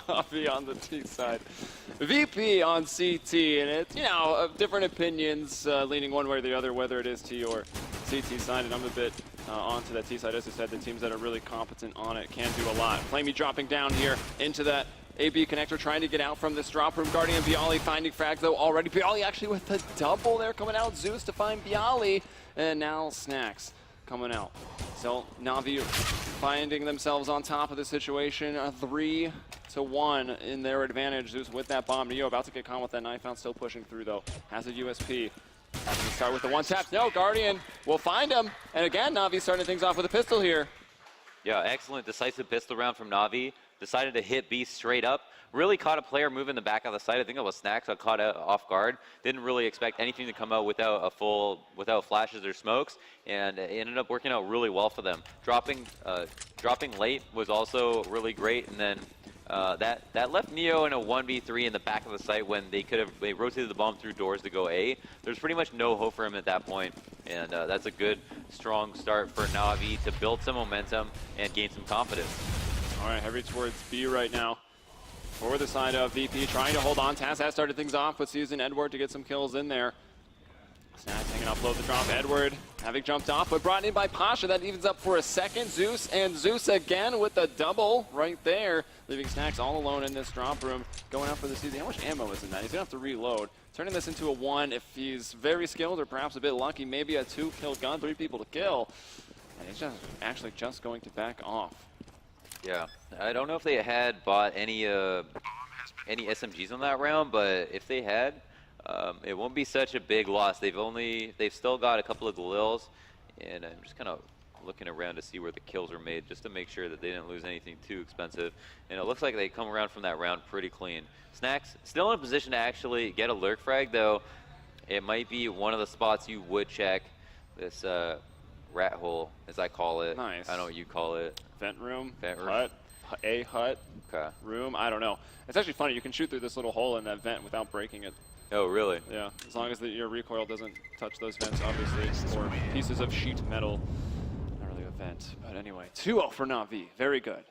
NaVi on the T side. VP on CT, and it's, you know, different opinions leaning one way or the other, whether it is T or CT side, and I'm a bit onto that T side. As I said, the teams that are really competent on it can do a lot. Flamey dropping down here into that AB connector, trying to get out from this drop room. Guardian Bialy finding frag though already. Bialy actually with the double there coming out. Zeus to find Bialy, and now Snacks coming out. So NaVi finding themselves on top of the situation, a 3-1 in their advantage. Zeus with that bomb. Neo about to get caught with that knife out, still pushing through though. Has a USP. Start with the one tap. No, Guardian will find him. And again, NaVi starting things off with a pistol here. Yeah, excellent decisive pistol round from NaVi. Decided to hit B straight up. Really caught a player moving the back of the site. I think it was Snacks that caught off guard. Didn't really expect anything to come out without flashes or smokes, and it ended up working out really well for them. Dropping late was also really great, and then that left Neo in a 1v3 in the back of the site when they rotated the bomb through doors to go A. There's pretty much no hope for him at that point, and that's a good, strong start for NaVi to build some momentum and gain some confidence. All right, heavy towards B right now for the side of VP, trying to hold on. Taz has started things off, but using Edward to get some kills in there. Snacks hanging off low the drop. Edward having jumped off, but brought in by Pasha. That evens up for a second. Zeus and Zeus again with the double right there, leaving Snacks all alone in this drop room, going out for the CZ. How much ammo is in that? He's gonna have to reload. Turning this into a 1 if he's very skilled or perhaps a bit lucky. Maybe a 2-kill gun, 3 people to kill. And he's actually just going to back off. Yeah, I don't know if they had bought any SMGs on that round, but if they had, it won't be such a big loss. They've still got a couple of Galils, and I'm just kind of looking around to see where the kills were made, just to make sure that they didn't lose anything too expensive. And it looks like they come around from that round pretty clean. Snacks still in a position to actually get a lurk frag, though. It might be one of the spots you would check. This rat hole, as I call it. Nice. I don't know what you call it. Vent room, hut, okay. Room, I don't know. It's actually funny, you can shoot through this little hole in that vent without breaking it. Oh, really? Yeah, as long as your recoil doesn't touch those vents, obviously, or pieces of sheet metal. Not really a vent, but anyway. 2-0 for NaVi, very good.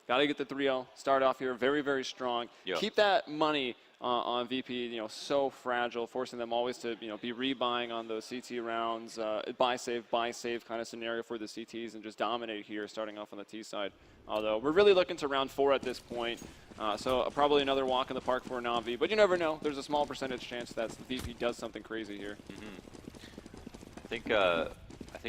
Got to get the 3-0, start off here, very, very strong. Yep. Keep that money on VP, you know, so fragile, forcing them always to, you know, be rebuying on those CT rounds, buy save kind of scenario for the CTs, and just dominate here, starting off on the T side. Although we're really looking to round 4 at this point, so probably another walk in the park for NaVi, but you never know. There's a small percentage chance that VP does something crazy here. I think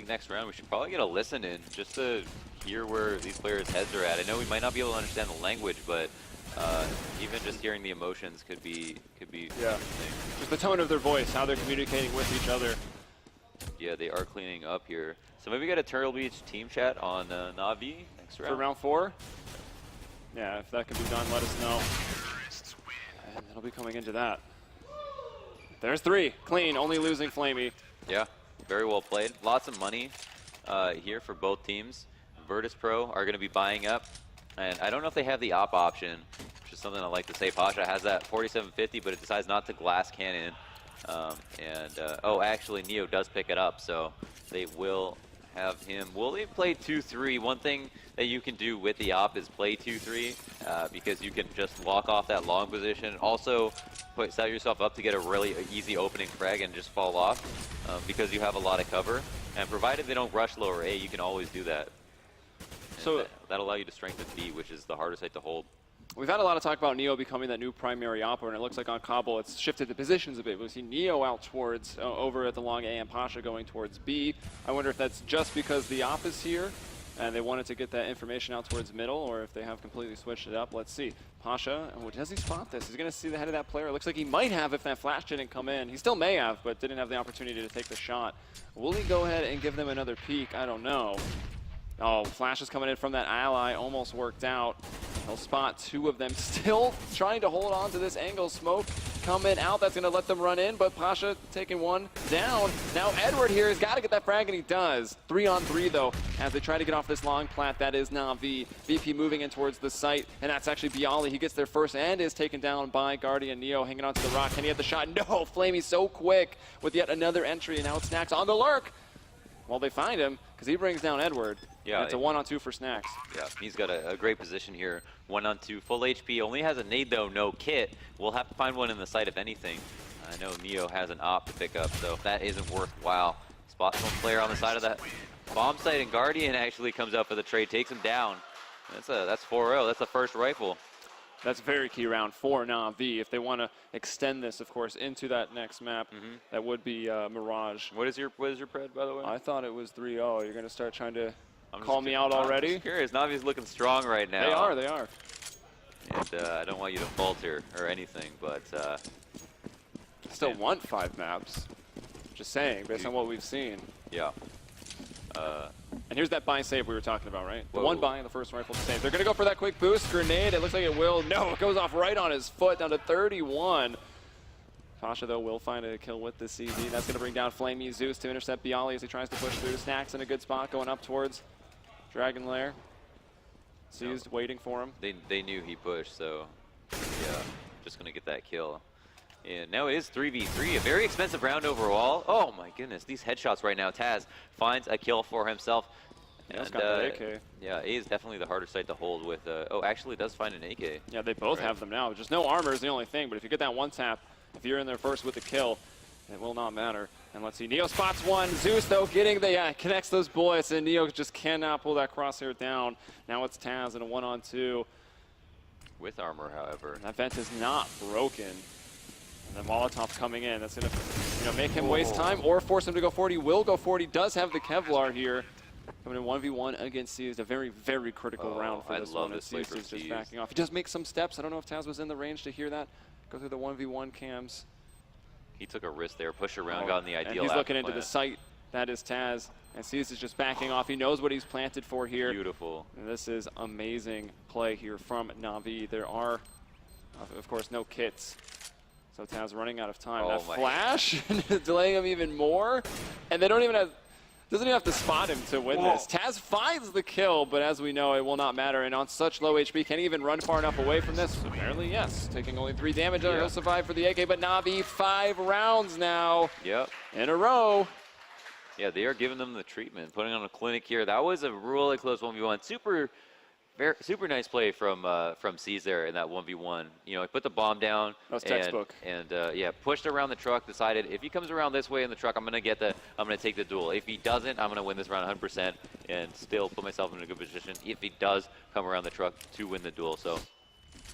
next round we should probably get a listen in just to hear where these players' heads are at. I know we might not be able to understand the language, but even just hearing the emotions could be yeah. Just the tone of their voice, how they're communicating with each other. Yeah, they are cleaning up here. So maybe get a Turtle Beach team chat on NaVi next round. For round 4? Yeah, if that can be done, let us know. And it'll be coming into that. There's 3, clean, only losing Flamey. Yeah, very well played. Lots of money here for both teams. Virtus Pro are going to be buying up. And I don't know if they have the op option, which is something I like to say. Pasha has that 4750, but it decides not to glass cannon. Oh, actually, Neo does pick it up, so they will have him. Will they play 2-3? One thing that you can do with the op is play 2-3, because you can just walk off that long position. Also, set yourself up to get a really easy opening frag and just fall off, because you have a lot of cover. And provided they don't rush lower A, you can always do that. So that'll allow you to strengthen B, which is the hardest site to hold. We've had a lot of talk about Neo becoming that new primary opper, and it looks like on Kabul it's shifted the positions a bit. We see Neo out towards, over at the long A, and Pasha going towards B. I wonder if that's just because the op is here, and they wanted to get that information out towards middle, or if they have completely switched it up. Let's see. Pasha, does he spot this? He's going to see the head of that player. It looks like he might have if that flash didn't come in. He still may have, but didn't have the opportunity to take the shot. Will he go ahead and give them another peek? I don't know. Oh, flash is coming in from that ally, almost worked out. He'll spot 2 of them, still trying to hold on to this angle. Smoke coming out, that's gonna let them run in, but Pasha taking 1 down. Now Edward here has gotta get that frag, and he does. 3-on-3 though, as they try to get off this long plat. That is NaVi. VP moving in towards the site, and that's actually Bialy. He gets there first and is taken down by Guardian Neo, hanging onto the rock. Can he have the shot? No, Flamey so quick with yet another entry, and now it's Snacks on the lurk. Well, they find him, because he brings down Edward. Yeah, and it's a 1-on-2 for Snacks. Yeah, he's got a great position here. 1-on-2, full HP. Only has a nade though, no kit. We'll have to find one in the site if anything. I know Neo has an op to pick up, so if that isn't worthwhile. Spots one player on the side of that bomb site, and Guardian actually comes out for the trade, takes him down. That's 4-0. That's the first rifle. That's a very key round for NaVi. If they want to extend this, of course, into that next map, that would be Mirage. What is your pred, by the way? I thought it was 3-0. You're going to start trying to call me out already? I'm just curious. NaVi's looking strong right now. They are. And I don't want you to falter or anything, but... Still want 5 maps. Just saying, based on what we've seen. Yeah. And here's that buy save we were talking about, right? The Whoa. one buy in the first rifle to save. They're going to go for that quick boost. Grenade, it looks like it will. No, it goes off right on his foot, down to 31. Pasha, though, will find a kill with the CZ. That's going to bring down Flamey Zeus to intercept Bialy as he tries to push through. Snacks in a good spot, going up towards Dragon Lair. Seized, waiting for him. They knew he pushed, so yeah, just going to get that kill. And now it is 3v3, a very expensive round overall. Oh my goodness, these headshots right now. Taz finds a kill for himself. Yeah, he's got the AK. Yeah, A is definitely the harder site to hold with. Oh, actually does find an AK. Yeah, they both have them now. Just no armor is the only thing, but if you get that one tap, if you're in there first with the kill, it will not matter. And let's see, Neo spots one. Zeus, though, getting the, connects those bullets, and Neo just cannot pull that crosshair down. Now it's Taz in a 1-on-2. With armor, however. That vent is not broken. And the Molotov coming in. That's going to make him waste time or force him to go 40. Will go 40. Does have the Kevlar here. Coming in 1v1 against Seized. A very, very critical round for this one. Seized is just backing off. He does make some steps. I don't know if Taz was in the range to hear that. Go through the 1v1 cams. He took a risk there, push around, got in the ideal. And he's looking into the site. That is Taz. And Seized is just backing off. He knows what he's planted for here. Beautiful. And this is amazing play here from NaVi. There are, of course, no kits. So Taz running out of time. That flash, delaying him even more. And they don't even have, doesn't even have to spot him to win this. Taz finds the kill, but as we know, it will not matter. And on such low HP, can he even run far enough away from this? Apparently, yes. Taking only 3 damage, he'll survive for the AK, but NaVi 5 rounds now in a row. Yeah, they are giving them the treatment, putting on a clinic here. That was a really close 1v1. Super nice play from C's there in that 1v1. You know, he put the bomb down. That was textbook. And yeah, pushed around the truck. Decided if he comes around this way in the truck, I'm gonna take the duel. If he doesn't, I'm gonna win this round 100% and still put myself in a good position. If he does come around the truck to win the duel, so.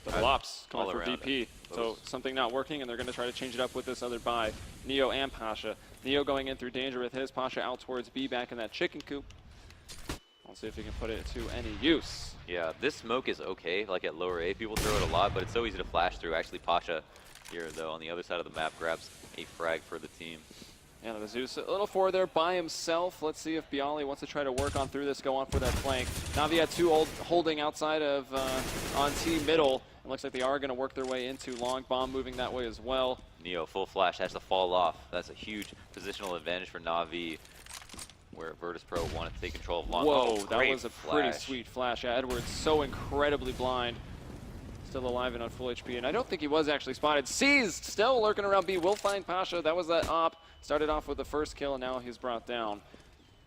Double ops calling for DP. So something not working, and they're gonna try to change it up with this other buy. Neo and Pasha. Neo going in through danger with his. Pasha out towards B, back in that chicken coop. We'll see if he can put it to any use. Yeah, this smoke is okay, like at lower A. People throw it a lot, but it's so easy to flash through. Actually, Pasha here, though, on the other side of the map, grabs a frag for the team. Yeah, the Zeus a little forward there by himself. Let's see if Bialy wants to try to work on through this, go on for that flank. NaVi had 2 holding outside of on T middle. It looks like they are going to work their way into long. Bomb moving that way as well. Neo, full flash, has to fall off. That's a huge positional advantage for NaVi, where Virtus Pro wanted to take control of long. Whoa, that was a pretty sweet flash. Yeah, Edwards so incredibly blind. Still alive and on full HP, and I don't think he was actually spotted. Seized, still lurking around B, will find Pasha. That was that op. Started off with the first kill, and now he's brought down.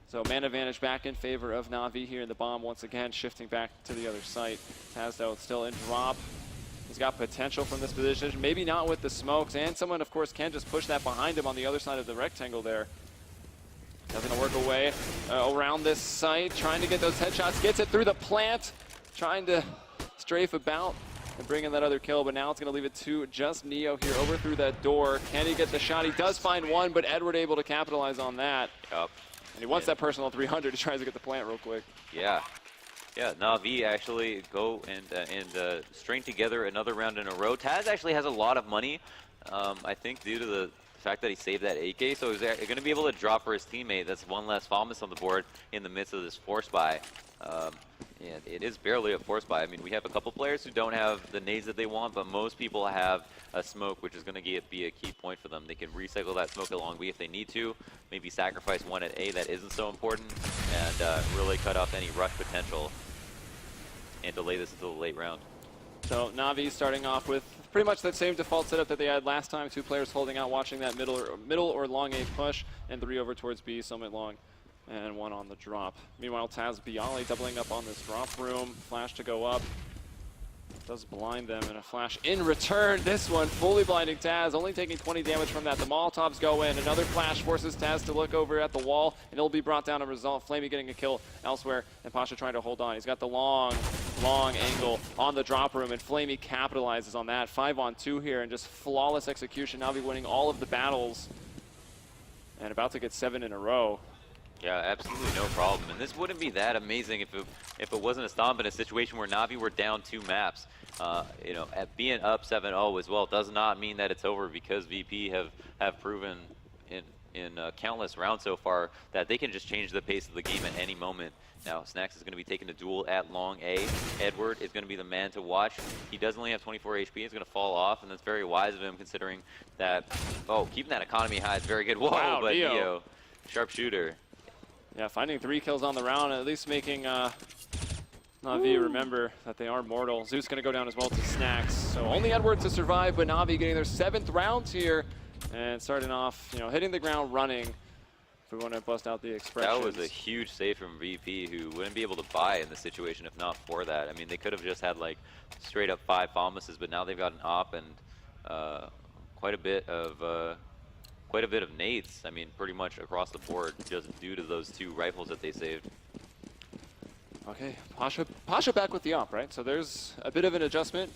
So man advantage back in favor of NaVi here. The bomb once again shifting back to the other site. Taz, though, still in drop. He's got potential from this position. Maybe not with the smokes, and someone, of course, can just push that behind him on the other side of the rectangle there. Doesn't gonna work away around this site, trying to get those headshots. Gets it through the plant, trying to strafe about and bring in that other kill, but now it's gonna leave it to just Neo here over through that door. Can he get the shot? He does find one, but Edward able to capitalize on that. Yep. And he wants that personal 300. He tries to get the plant real quick. Yeah. Yeah, NaVi actually go and string together another round in a row. Taz actually has a lot of money, I think, due to the fact that he saved that AK, so he's going to be able to drop for his teammate. That's one less FAMAS on the board in the midst of this force buy. And it is barely a force buy. I mean, we have a couple players who don't have the nades that they want, but most people have a smoke, which is going to be a key point for them. They can recycle that smoke along B if they need to, maybe sacrifice one at A that isn't so important, and really cut off any rush potential and delay this until the late round. So NaVi starting off with pretty much that same default setup that they had last time. 2 players holding out, watching that middle or long A push, and 3 over towards B, Summit long. and one on the drop. Meanwhile, Taz Bialy doubling up on this drop room. Flash to go up. Does blind them, and a flash in return. This one fully blinding Taz, only taking 20 damage from that. The Molotovs go in. Another flash forces Taz to look over at the wall, and it'll be brought down a result. Flamey getting a kill elsewhere, and Pasha trying to hold on. He's got the long angle on the drop room, and Flamey capitalizes on that. 5-on-2 here, and just flawless execution. NaVi winning all of the battles, and about to get 7 in a row. Yeah, absolutely no problem. And this wouldn't be that amazing if it wasn't a stomp in a situation where NaVi were down 2 maps. You know, at being up 7-0 as well does not mean that it's over, because VP have proven in countless rounds so far that they can just change the pace of the game at any moment. Now, Snacks is going to be taking the duel at long A. Edward is going to be the man to watch. He does only have 24 HP. He's going to fall off, and that's very wise of him considering that, oh, keeping that economy high is very good. Whoa, wow, but Neo, sharpshooter. Yeah, finding 3 kills on the round, at least making NaVi remember that they are mortal. Zeus going to go down as well to Snacks. So only Edward to survive, but NaVi getting their 7th round here. And starting off, you know, hitting the ground running. If we want to bust out the expressions. That was a huge save from VP, who wouldn't be able to buy in this situation if not for that. I mean, they could have just had like straight up 5 Thomases, but now they've got an op and quite a bit of nades. I mean, pretty much across the board, just due to those 2 rifles that they saved. Okay, Pasha back with the op, right? So there's a bit of an adjustment.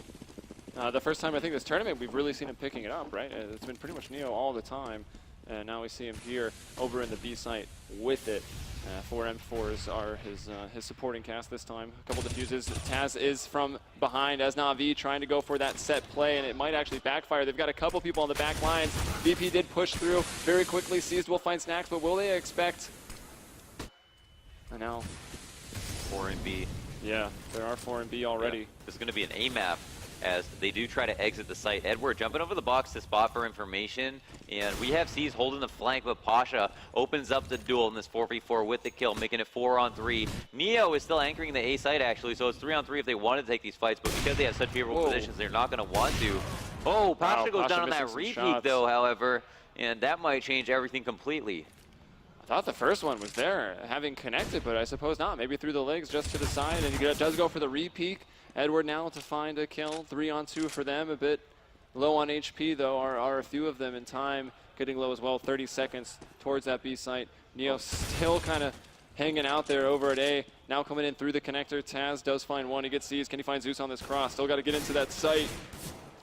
The first time I think this tournament, we've really seen him picking it up, right? It's been pretty much Neo all the time. And now we see him here over in the B site with it. 4 M4s are his supporting cast this time. A couple diffuses. Taz is from behind as NaVi trying to go for that set play, and it might actually backfire. They've got a couple people on the back lines. VP did push through very quickly. Seized will find Snacks, but will they expect? And now 4 and B. Yeah, there are 4 and B already. Yeah. This is going to be an A map as they do try to exit the site. Edward jumping over the box to spot for information, and we have C's holding the flank, but Pasha opens up the duel in this 4v4 with the kill, making it 4-on-3. Neo is still anchoring the A site actually, so it's 3-on-3 if they wanted to take these fights, but because they have such favorable positions, they're not going to want to. Oh, Pasha goes down on that repeat though, however, and that might change everything completely. I thought the first one was there, having connected, but I suppose not. Maybe through the legs, just to the side, and he does go for the re-peek. Edward now to find a kill, 3-on-2 for them. A bit low on HP, though, are a few of them in time. Getting low as well, 30 seconds towards that B site. Neo still kind of hanging out there over at A. Now coming in through the connector. Taz does find one. He gets seized. Can he find Zeus on this cross? Still got to get into that site.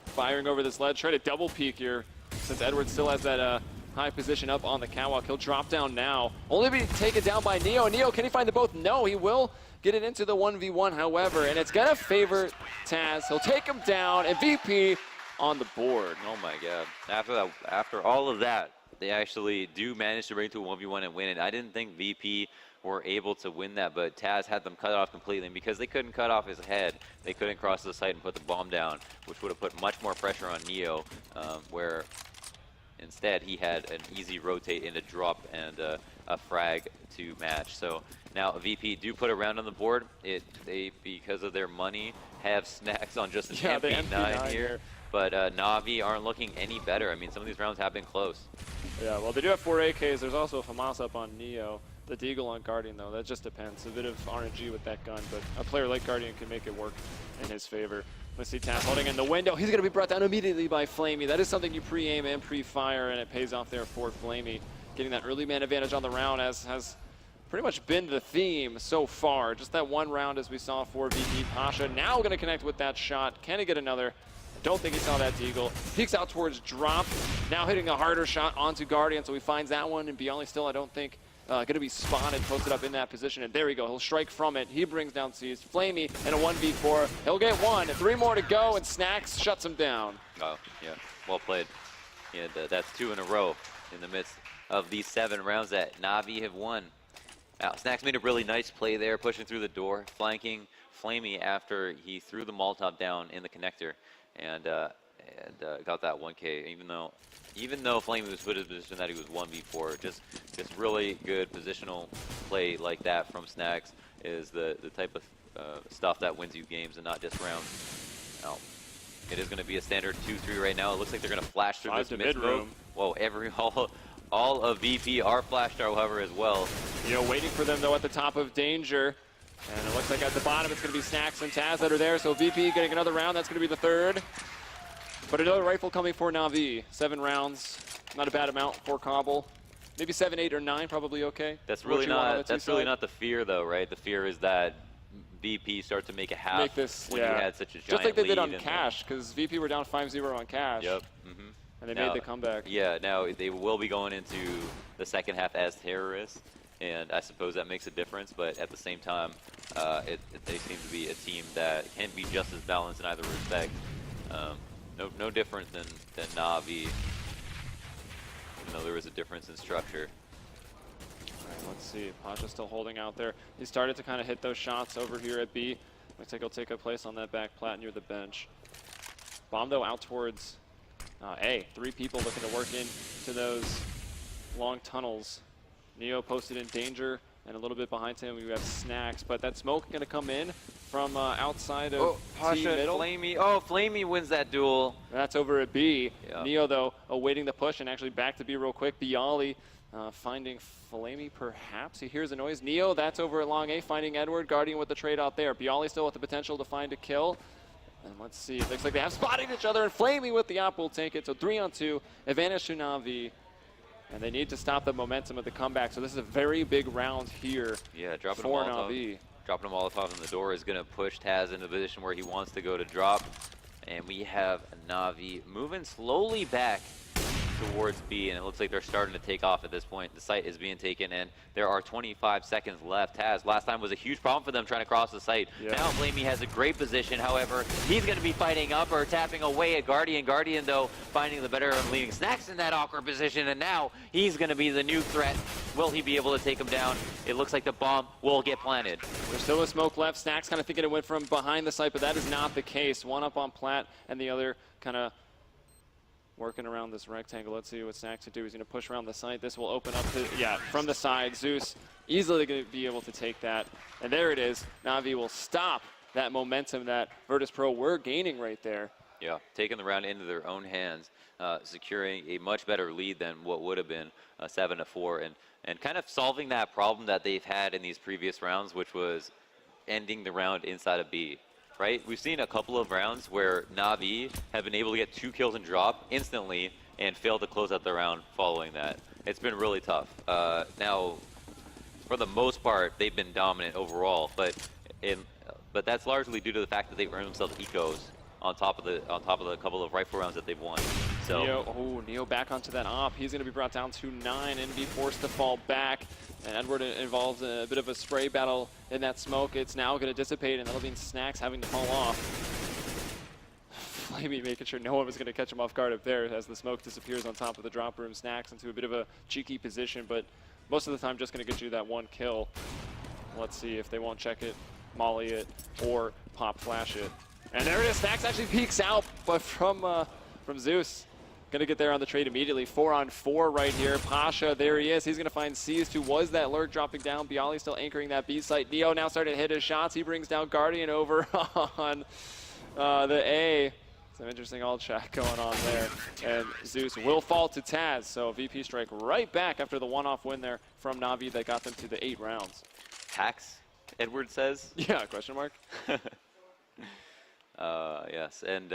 Firing over this ledge. Try to double peek here, since Edward still has that high position up on the catwalk. He'll drop down now. Only be taken down by Neo. Neo, can he find the both? No, he will get it into the 1v1, however, and it's going to favor Taz. He'll take him down, and VP on the board. Oh my god. After all of that, they actually do manage to bring it to a 1v1 and win it. I didn't think VP were able to win that, but Taz had them cut off completely, and because they couldn't cut off his head, they couldn't cross the site and put the bomb down, which would have put much more pressure on Neo, where instead he had an easy rotate and a drop and a frag to match. So now VP do put a round on the board. They, because of their money, have Snacks on just an MP9 here. But NaVi aren't looking any better. I mean, some of these rounds have been close. Yeah, well, they do have 4 AKs. There's also a FAMAS up on Neo. The Deagle on Guardian, though, that just depends. A bit of RNG with that gun, but a player like Guardian can make it work in his favor. Let's see Taz holding in the window. He's going to be brought down immediately by Flamey. That is something you pre-aim and pre-fire, and it pays off there for Flamey. Getting that early man advantage on the round has pretty much been the theme so far. Just that one round as we saw for VP. Pasha now going to connect with that shot. Can he get another? I don't think he saw that Deagle. Peeks out towards drop. Now hitting a harder shot onto Guardian, so he finds that one. And Bialy still, I don't think, going to be spotted, posted up in that position. And there we go. He'll strike from it. He brings down C's. Flamey and a 1v4. He'll get one. 3 more to go, and Snacks shuts him down. Oh, yeah. Well played. Yeah, that's 2 in a row in the midst of these 7 rounds that NaVi have won. Now, Snacks made a really nice play there, pushing through the door, flanking Flamey after he threw the Molotov down in the connector and got that 1K, even though Flamey was put in a position that he was 1v4. Just really good positional play like that from Snacks is the type of stuff that wins you games and not just rounds. Now, it is going to be a standard 2-3 right now. It looks like they're going to flash through this mid room. Whoa, all of VP are flashed, however, as well. Waiting for them, though, at the top of Danger. And it looks like at the bottom it's going to be Snacks and Taz that are there. So VP getting another round. That's going to be the third. But another rifle coming for NaVi. 7 rounds. Not a bad amount for Cobble. Maybe 7, 8, or 9, probably okay. That's really not the fear, though, right? The fear is that VP start to make a half when you had such a giant just like they did on lead Cash, because VP were down 5-0 on Cash. Yep. And they made the comeback. Yeah, now they will be going into the second half as terrorists, and I suppose that makes a difference, but at the same time, they seem to be a team that can be just as balanced in either respect. No different than NaVi, even though there was a difference in structure. All right, let's see. Pasha's still holding out there. He started to kind of hit those shots over here at B. Looks like he'll take a place on that back plat near the bench. Bomb, though, out towards A. 3 people looking to work into those long tunnels. Neo posted in Danger, and a little bit behind him we have Snacks, but that smoke going to come in from outside of T middle. Flamey. Oh, Flamey wins that duel. That's over at B. Yep. Neo, though, awaiting the push, and actually back to B real quick. Bialy finding Flamey, perhaps. He hears a noise. Neo, that's over at long A, finding Edward. Guardian with the trade out there. Bialy still with the potential to find a kill. And let's see, it looks like they have spotted each other, and Flamey with the op will take it. So 3-on-2, advantage to NaVi. And they need to stop the momentum of the comeback. So this is a very big round here for NaVi. Dropping a Molotov in the door is going to push Taz into the position where he wants to go to drop. And we have NaVi moving slowly back towards B, and it looks like they're starting to take off at this point. The site is being taken, and there are 25 seconds left. Taz, last time was a huge problem for them trying to cross the site. Now Flamey has a great position. However, he's going to be fighting up or tapping away at Guardian. Guardian, though, finding the better of leading Snacks in that awkward position, and now he's going to be the new threat. Will he be able to take him down? It looks like the bomb will get planted. There's still a smoke left. Snacks kind of thinking it went from behind the site, but that is not the case. One up on Plat, and the other kind of working around this rectangle. Let's see what Snacks can do. He's going to push around the site. This will open up to, from the side. Zeus easily going to be able to take that. And there it is. NaVi will stop that momentum that Virtus Pro were gaining right there. Yeah, taking the round into their own hands, securing a much better lead than what would have been 7-4, and kind of solving that problem that they've had in these previous rounds, which was ending the round inside of B. Right? We've seen a couple of rounds where NaVi have been able to get 2 kills and drop instantly and fail to close out the round following that. It's been really tough. Now, for the most part, they've been dominant overall, but that's largely due to the fact that they've earned themselves ecos on top of the couple of rifle rounds that they've won. So Neo back onto that op. He's going to be brought down to 9 and be forced to fall back. And Edward involved in a bit of a spray battle in that smoke. It's now going to dissipate, and that'll be Snacks having to fall off. Flamey making sure no one was going to catch him off guard up there as the smoke disappears on top of the drop room. Snacks into a bit of a cheeky position, but most of the time just going to get you that 1 kill. Let's see if they won't check it, molly it, or pop flash it. And there it is. Snacks actually peeks out, but from Zeus. Going to get there on the trade immediately. 4-on-4 right here. Pasha, there he is. He's going to find Seized, who was that lurk dropping down. Bialy still anchoring that B site. Neo now starting to hit his shots. He brings down Guardian over on the A. Some interesting alt chat going on there. And Zeus will fall to Taz. So VP strike right back after the one-off win there from NaVi that got them to the 8 rounds. Hacks, Edward says. Yeah, question mark. Yes, and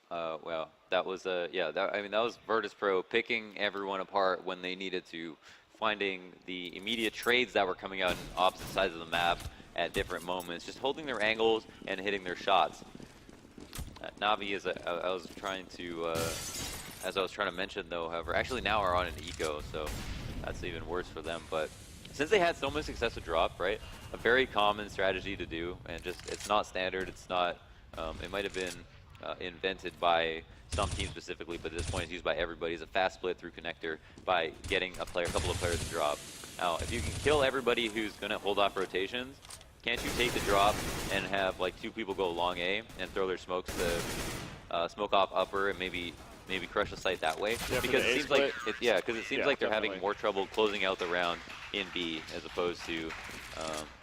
well, that was that was Virtus Pro picking everyone apart when they needed to, finding the immediate trades that were coming out on opposite sides of the map at different moments, just holding their angles and hitting their shots. NaVi, as I was trying to mention, though, however, actually now are on an eco, so that's even worse for them. But since they had so much success with drop, right, a very common strategy to do, and just it's not standard. It's not. It might have been invented by some teams specifically, but at this point it's used by everybody. It's a fast split through connector by getting a couple of players to drop. Now, if you can kill everybody who's going to hold off rotations, can't you take the drop and have like 2 people go long A and throw their smokes to smoke off upper and maybe crush the site that way? Yeah, because it seems like they're definitely having more trouble closing out the round in B as opposed to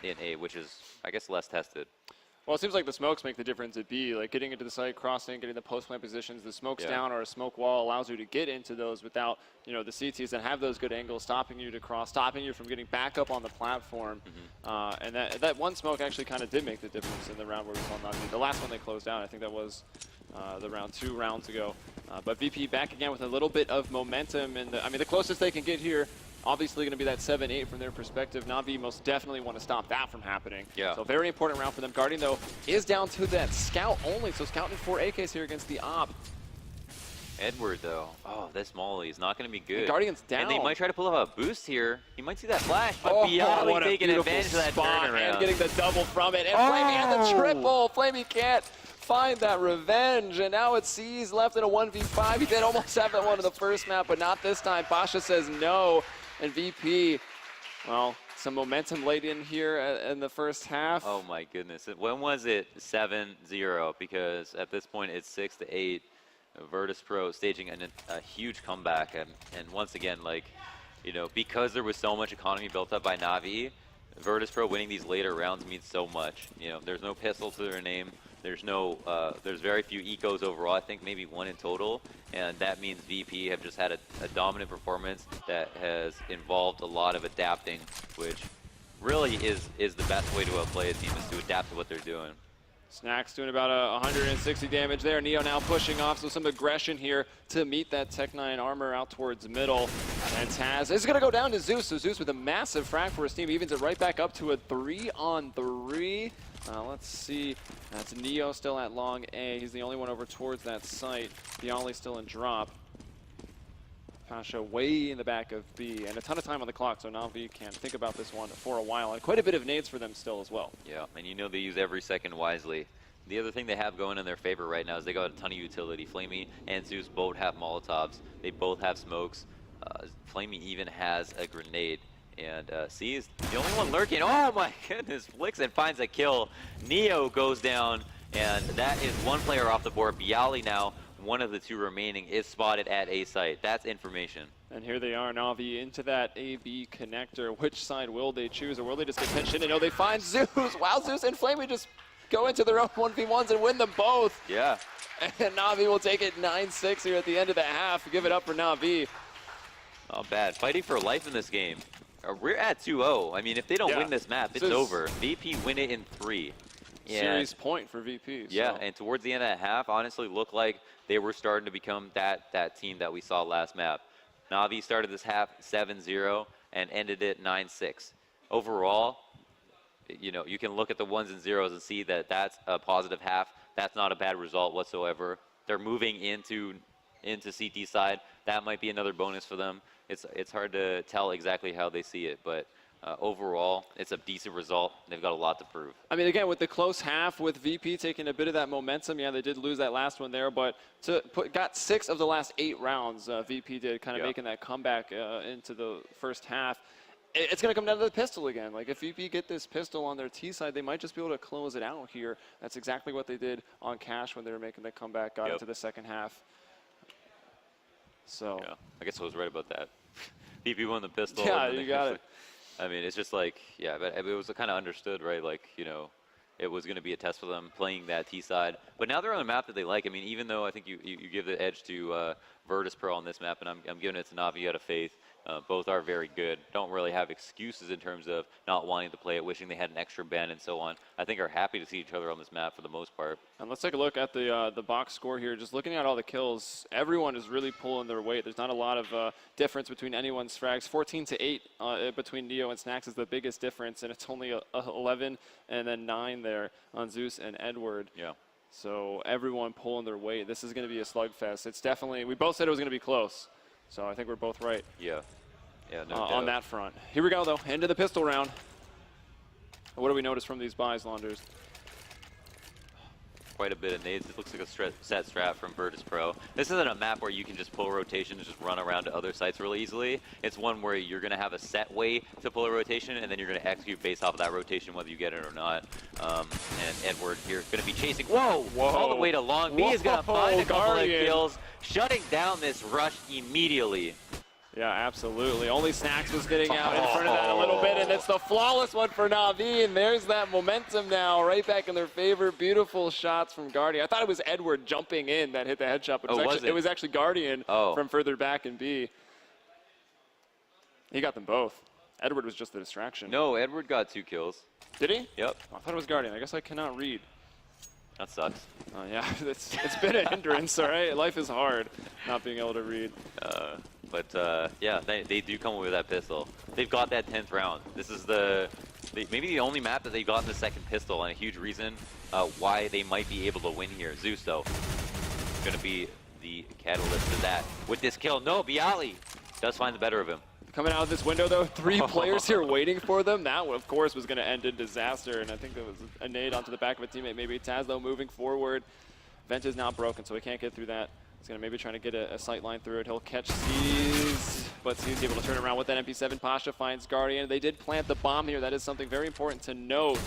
in A, which is, I guess, less tested. Well, it seems like the smokes make the difference at B. Like getting into the site, crossing, getting the post plant positions. The smokes down or a smoke wall allows you to get into those without, you know, the CTs that have those good angles, stopping you to cross, stopping you from getting back up on the platform. And that one smoke actually kind of did make the difference in the round where we saw NaVi. The last one they closed out, I think that was the round 2 rounds ago. But VP back again with a little bit of momentum. And I mean, the closest they can get here, obviously going to be that 7-8 from their perspective. NaVi most definitely want to stop that from happening. Yeah. So very important round for them. Guardian, though, is down to that Scout only. So Scout and 4 AKs here against the Op. Edward, though, this Molly is not going to be good. And Guardian's down. And they might try to pull off a boost here. You might see that flash, but Bialy taking advantage of that turnaround. And getting the double from it. And Flamey and the triple. Flamey can't find that revenge. And now it's C's left in a 1v5. He did almost have that one in the first map, but not this time. Pasha says no. And VP, well, some momentum late in here in the first half. Oh my goodness. When was it 7-0? Because at this point it's 6-8. Virtus Pro staging a huge comeback. And once again, like, you know, because there was so much economy built up by NaVi, Virtus Pro winning these later rounds means so much. You know, there's no pistol to their name. There's no, there's very few ecos overall. I think maybe 1 in total, and that means VP have just had a dominant performance that has involved a lot of adapting, which really is the best way to play a team, is to adapt to what they're doing. Snacks doing about 160 damage there. Neo now pushing off, so some aggression here to meet that Tech 9 armor out towards middle. And Taz is going to go down to Zeus. So Zeus with a massive frag for his team, evens it right back up to a 3-on-3. Let's see. That's Neo still at long A. He's the only one over towards that site. Bialy still in drop. Pasha way in the back of B, and a ton of time on the clock, so NaVi can think about this one for a while, and quite a bit of nades for them still as well. Yeah, and you know they use every second wisely. The other thing they have going in their favor right now is they got a ton of utility. Flamey and Zeus both have Molotovs. They both have smokes. Flamey even has a grenade. And C is the only one lurking. Oh my goodness, flicks and finds a kill. Neo goes down, and that is one player off the board. Bialy now, one of the 2 remaining, is spotted at A site. That's information. And here they are, NaVi, into that A-B connector. Which side will they choose, or will they just get pinched in? And they find Zeus. Wow, Zeus and Flamey just go into their own 1v1s and win them both. Yeah. And NaVi will take it 9-6 here at the end of the half. Give it up for NaVi. Not bad. Fighting for life in this game. We're at 2-0. I mean, if they don't win this map, it's over. VP win it in 3. Series point for VP. So. Yeah, and towards the end of that half, honestly, looked like they were starting to become that team that we saw last map. NaVi started this half 7-0 and ended it 9-6. Overall, you know, you can look at the 1s and 0s and see that that's a positive half. That's not a bad result whatsoever. They're moving into CT side. That might be another bonus for them. It's hard to tell exactly how they see it, but overall, it's a decent result. They've got a lot to prove. I mean, again, with the close half, with VP taking a bit of that momentum, yeah, they did lose that last one there, but got 6 of the last 8 rounds. VP did, kind of making that comeback into the first half. It's going to come down to the pistol again. Like, if VP get this pistol on their T side, they might just be able to close it out here. That's exactly what they did on Cash when they were making the comeback, got into the second half. So yeah, I guess I was right about that. VP won the pistol. Yeah, you got it. I mean, it's just like, yeah, but it was kind of understood, right? Like, you know, it was going to be a test for them playing that T side. But now they're on a map that they like. I mean, even though I think you give the edge to Virtus Pro on this map, and I'm giving it to NaVi out of faith. Both are very good. Don't really have excuses in terms of not wanting to play it, wishing they had an extra ban and so on. I think are happy to see each other on this map for the most part. And let's take a look at the box score here. Just looking at all the kills, everyone is really pulling their weight. There's not a lot of difference between anyone's frags. 14-8 between Neo and Snacks is the biggest difference, and it's only 11 and then 9 there on Zeus and Edward. Yeah. So everyone pulling their weight. This is going to be a slugfest. It's definitely, we both said it was going to be close. So I think we're both right. Yeah. Yeah, no doubt. On that front. Here we go, though. Into the pistol round. What do we notice from these buys, Launders? Quite a bit of nades. It looks like a set strat from Virtus Pro. This isn't a map where you can just pull a rotation and just run around to other sites really easily. It's one where you're going to have a set way to pull a rotation, and then you're going to execute based off of that rotation, whether you get it or not. And Edward here is going to be chasing. Whoa! All the way to long. B is going to find a couple of kills, shutting down this rush immediately. Yeah, absolutely. Only Snacks was getting out in front of that a little bit, and it's the flawless one for NaVi, and there's that momentum now right back in their favor. Beautiful shots from Guardian. I thought it was Edward jumping in that hit the headshot, but it was actually Guardian from further back in B. He got them both. Edward was just the distraction. No, Edward got 2 kills. Did he? Yep. I thought it was Guardian. I guess I cannot read. That sucks. Oh, yeah, it's been a hindrance, all right? Life is hard, not being able to read. Yeah, they do come with that pistol. They've got that 10th round. This is maybe the only map that they've gotten the second pistol, and a huge reason why they might be able to win here. Zeus, though, is going to be the catalyst to that. With this kill, no, Bialy does find the better of him. Coming out of this window, though, 3 players here waiting for them. That, of course, was going to end in disaster, and I think there was a nade onto the back of a teammate. Maybe Taz, though, moving forward. Vent is now broken, so he can't get through that. He's going to maybe try to get a sight line through it. He'll catch C's, but C's able to turn around with that MP7. Pasha finds Guardian. They did plant the bomb here. That is something very important to note.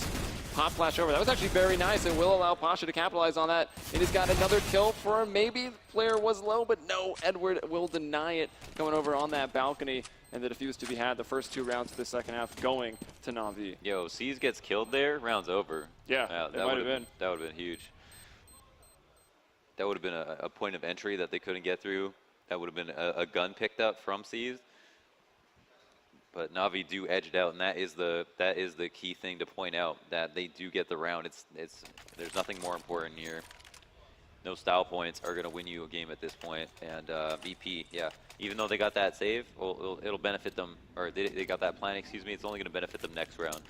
Pop flash over. That was actually very nice. It will allow Pasha to capitalize on that. It has got another kill for him. Maybe the player was low, but no, Edward will deny it. Coming over on that balcony, and the defuse to be had. The first 2 rounds of the second half going to NaVi. Yo, C's gets killed there, round's over. Yeah, it might have been. That would have been huge. That would have been a point of entry that they couldn't get through. That would have been a gun picked up from C's. But NaVi do edge it out, and that is the key thing to point out, that they do get the round. There's nothing more important here. No style points are going to win you a game at this point. And VP, yeah, even though they got that save, well, it'll benefit them, or they got that plan, excuse me, it's only going to benefit them next round.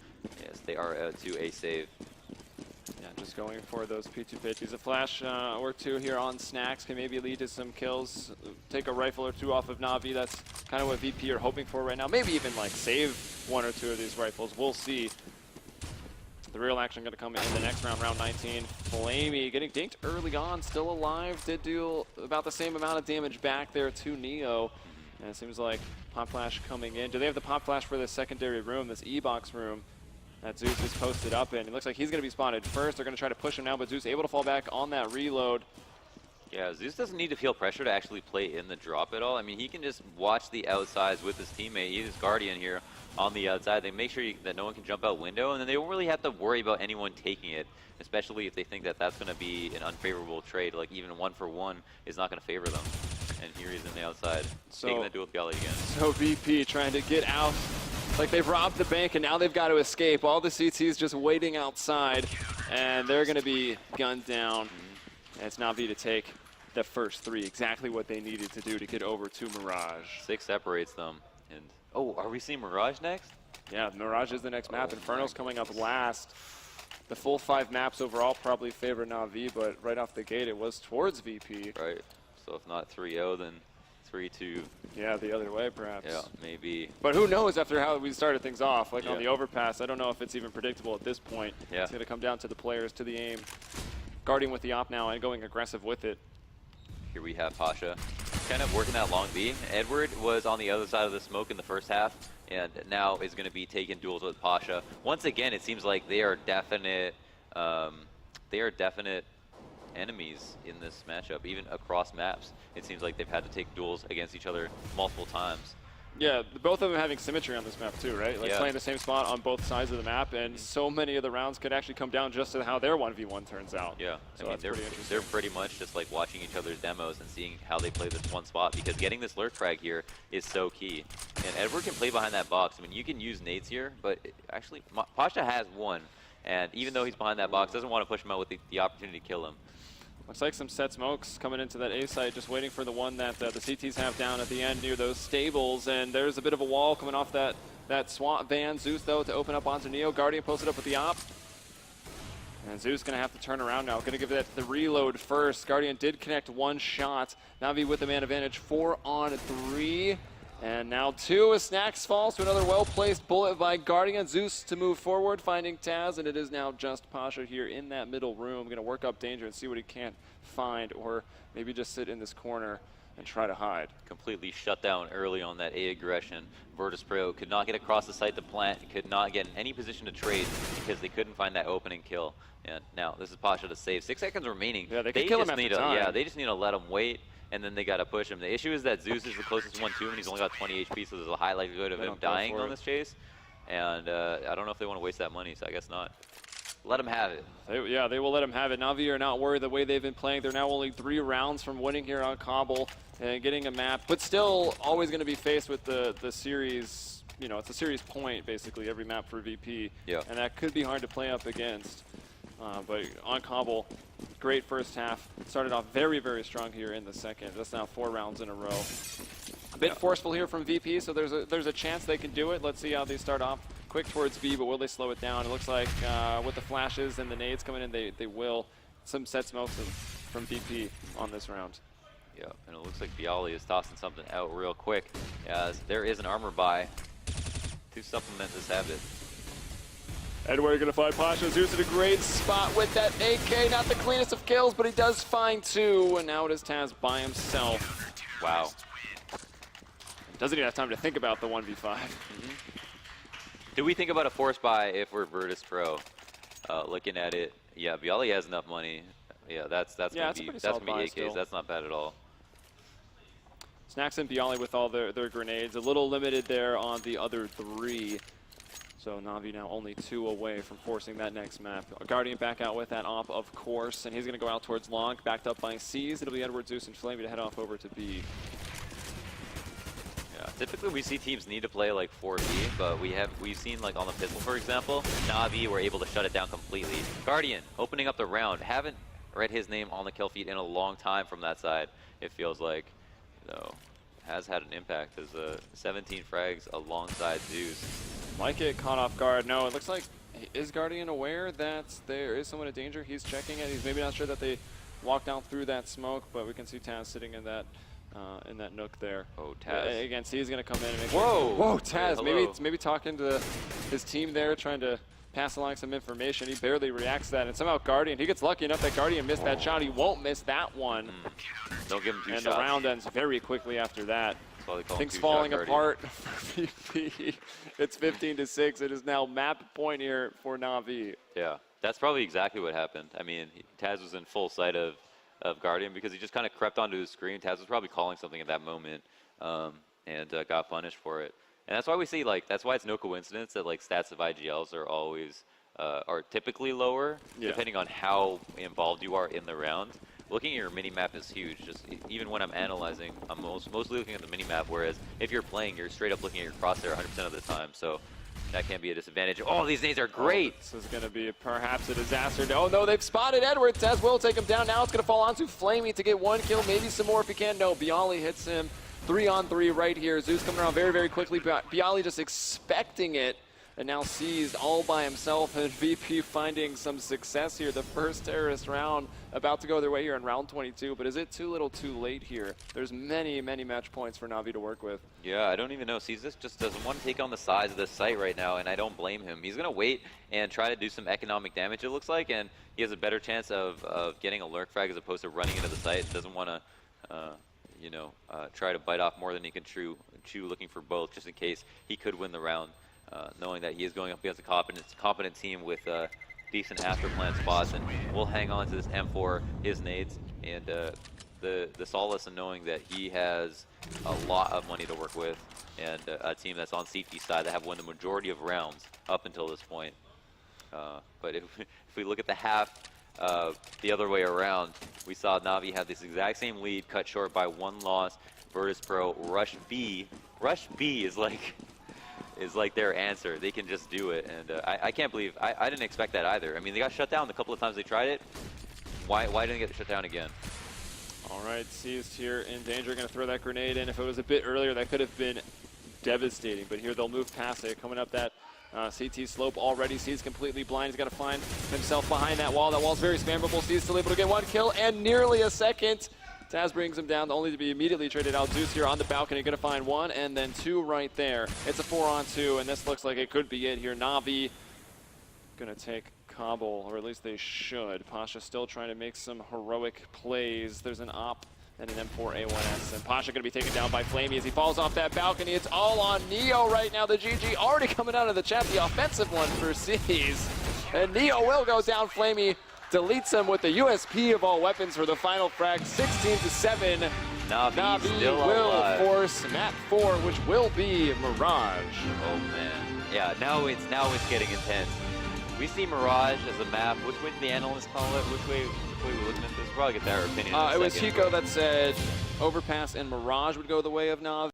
Yes, they are to a save. Yeah, just going for those P2 pitches. A flash or 2 here on Snacks can maybe lead to some kills. Take a rifle or 2 off of NaVi. That's kind of what VP are hoping for right now. Maybe even like save 1 or 2 of these rifles. We'll see. The real action going to come in the next round, round 19. Flamey getting dinked early on, still alive. Did do about the same amount of damage back there to Neo. And it seems like Pop Flash coming in. Do they have the Pop Flash for this secondary room, this E-box room that Zeus is posted up in? It looks like he's going to be spotted first. They're going to try to push him now, but Zeus able to fall back on that reload. Yeah, Zeus doesn't need to feel pressure to actually play in the drop at all. I mean, he can just watch the outsides with his teammate. He's Guardian here on the outside. They make sure that no one can jump out window, and then they don't really have to worry about anyone taking it, especially if they think that that's going to be an unfavorable trade. Like, even 1-for-1 is not going to favor them. And here he's in the outside, taking that duel with Bialy again. So VP trying to get out. Like, they've robbed the bank, and now they've got to escape. All the CTs just waiting outside, and they're going to be gunned down. And it's NaVi to take the first 3, exactly what they needed to do to get over to Mirage. 6 separates them. And oh, are we seeing Mirage next? Yeah, Mirage is the next map. Inferno's coming up last. The full 5 maps overall probably favor NaVi, but right off the gate it was towards VP. Right. So if not 3-0, then 3-2. Yeah, the other way perhaps. Yeah, maybe. But who knows after how we started things off. Like on the overpass, I don't know if it's even predictable at this point. Yeah. It's going to come down to the players, to the aim. Guarding with the op now and going aggressive with it. Here we have Pasha kind of working that long B. Edward was on the other side of the smoke in the first half, and now is going to be taking duels with Pasha. Once again, it seems like they are definite enemies in this matchup, even across maps. It seems like they've had to take duels against each other multiple times. Yeah, both of them having symmetry on this map too, right? Like playing the same spot on both sides of the map, and so many of the rounds could actually come down just to how their 1v1 turns out. Yeah, so I mean, they're pretty much just like watching each other's demos and seeing how they play this one spot, because getting this lurk frag here is so key. And Edward can play behind that box. I mean, you can use nades here, but actually, Pasha has one, and even though he's behind that box, doesn't want to push him out with the opportunity to kill him. Looks like some set smokes coming into that A site, just waiting for the one that the CTs have down at the end near those stables. And there's a bit of a wall coming off that SWAT van. Zeus, though, to open up onto Neo. Guardian posted up with the op. And Zeus going to have to turn around now. Going to give that the reload first. Guardian did connect 1 shot. NaVi with the man advantage, 4 on 3. And now 2 as Snacks falls to another well-placed bullet by Guardian. Zeus to move forward, finding Taz, and it is now just Pasha here in that middle room. Going to work up danger and see what he can't find, or maybe just sit in this corner and try to hide. Completely shut down early on that A aggression. Virtus Pro could not get across the site to plant, could not get in any position to trade because they couldn't find that opening kill. And now this is Pasha to save. 6 seconds remaining. Yeah, they can kill him after time. Yeah, they just need to let him wait and then they got to push him. The issue is that Zeus is the closest one to him, and he's only got 20 HP, so there's a high likelihood of him dying on this chase. And I don't know if they want to waste that money, so I guess not. Let him have it. Yeah, they will let him have it. NaVi are not worried the way they've been playing. They're now only 3 rounds from winning here on Cobble and getting a map, but still always going to be faced with the series. You know, it's a series point, basically, every map for VP. Yeah. And that could be hard to play up against. But on Cobble, great first half. Started off very, very strong here in the second. That's now 4 rounds in a row. A bit forceful here from VP, so there's a chance they can do it. Let's see how they start off. Quick towards B, but will they slow it down? It looks like with the flashes and the nades coming in, they will. Some set smokes from VP on this round. Yeah, and it looks like Bialy is tossing something out real quick, as there is an armor buy to supplement this habit. Edward gonna find Pasha. Zeus in a great spot with that AK. Not the cleanest of kills, but he does find 2, and now it is Taz by himself. Wow. Doesn't even have time to think about the 1v5. Do we think about a force buy if we're Virtus Pro? Looking at it, yeah, Bialy has enough money. Yeah, that's gonna be AKs. Still. That's not bad at all. Snacks and Bialy with all their grenades. A little limited there on the other 3. So NaVi now only 2 away from forcing that next map. Guardian back out with that op, of course, and he's going to go out towards long, backed up by C's. It'll be Edward, Zeus, and Flamey to head off over to B. Yeah, typically we see teams need to play like 4B, but we've seen like on the pistol, for example, NaVi were able to shut it down completely. Guardian opening up the round. Haven't read his name on the kill feed in a long time from that side. It feels like, though, has had an impact as 17 frags alongside Zeus. Might get caught off guard. No, it looks like, is Guardian aware that there is someone in danger? He's checking it. He's maybe not sure that they walked down through that smoke, but we can see Taz sitting in that nook there. Oh, Taz. Again, C's going to come in and make Whoa! Whoa, Taz. Yeah, maybe talking to his team there, trying to pass along some information. He barely reacts to that, and somehow Guardian, he gets lucky enough that Guardian missed that shot. He won't miss that one. Don't give him 2 shots. And the round ends very quickly after that. Things falling apart for VP. It's 15-6. It is now map point here for NaVi. Yeah, that's probably exactly what happened. I mean, Taz was in full sight of Guardian because he just kind of crept onto his screen. Taz was probably calling something at that moment and got punished for it. And that's why we see, like, that's why it's no coincidence that, like, stats of IGLs are always, are typically lower, depending on how involved you are in the round. Looking at your mini-map is huge. Just even when I'm analyzing, I'm mostly looking at the mini-map, whereas if you're playing, you're straight up looking at your crosshair 100% of the time. So that can be a disadvantage. Oh, these nades are great! This is going to be perhaps a disaster. Oh, no, they've spotted Edward. Taz will take him down. Now it's going to fall onto Flamey to get 1 kill, maybe some more if he can. No, Bialy hits him. 3-on-3 right here. Zeus coming around very, very quickly. Bialy just expecting it. And now seized all by himself, and VP finding some success here. The first terrorist round about to go their way here in round 22, but is it too little too late here? There's many, many match points for NaVi to work with. Yeah, I don't even know. Caesar just doesn't want to take on the size of this site right now, and I don't blame him. He's going to wait and try to do some economic damage, it looks like, and he has a better chance of getting a lurk frag as opposed to running into the site. Doesn't want to, try to bite off more than he can chew, looking for both, just in case he could win the round. Knowing that he is going up against a competent team with decent after plan spots, and we'll hang on to this M4, his nades, and the solace in knowing that he has a lot of money to work with, and a team that's on CT side that have won the majority of rounds up until this point. But if we look at the half the other way around, we saw NaVi have this exact same lead, cut short by 1 loss. Virtus Pro rush B. Rush B is like their answer. They can just do it, and I can't believe I didn't expect that either. I mean, they got shut down a couple of times they tried it. Why didn't they get shut down again? All right, C is here in danger. Going to throw that grenade in. If it was a bit earlier, that could have been devastating. But here they'll move past it, coming up that CT slope already. C is completely blind. He's got to find himself behind that wall. That wall's very spammable. C is still able to get 1 kill and nearly a second. Taz brings him down, only to be immediately traded out. Zeus here on the balcony, going to find 1 and then 2 right there. It's a 4-on-2, and this looks like it could be it here. NaVi going to take Cobble, or at least they should. Pasha still trying to make some heroic plays. There's an op and an M4A1S, and Pasha going to be taken down by Flamey as he falls off that balcony. It's all on Neo right now. The GG already coming out of the chat, the offensive one for C's. And Neo will go down. Flamey deletes him with the USP of all weapons for the final frag, 16-7. NaVi NaVi still will alive. force map 4, which will be Mirage. Oh man, yeah. Now it's getting intense. We see Mirage as a map. Which way did the analysts call it? Which way we're looking at this? We'll probably get their opinion. In a It was second. Hiko that said Overpass and Mirage would go the way of NaVi.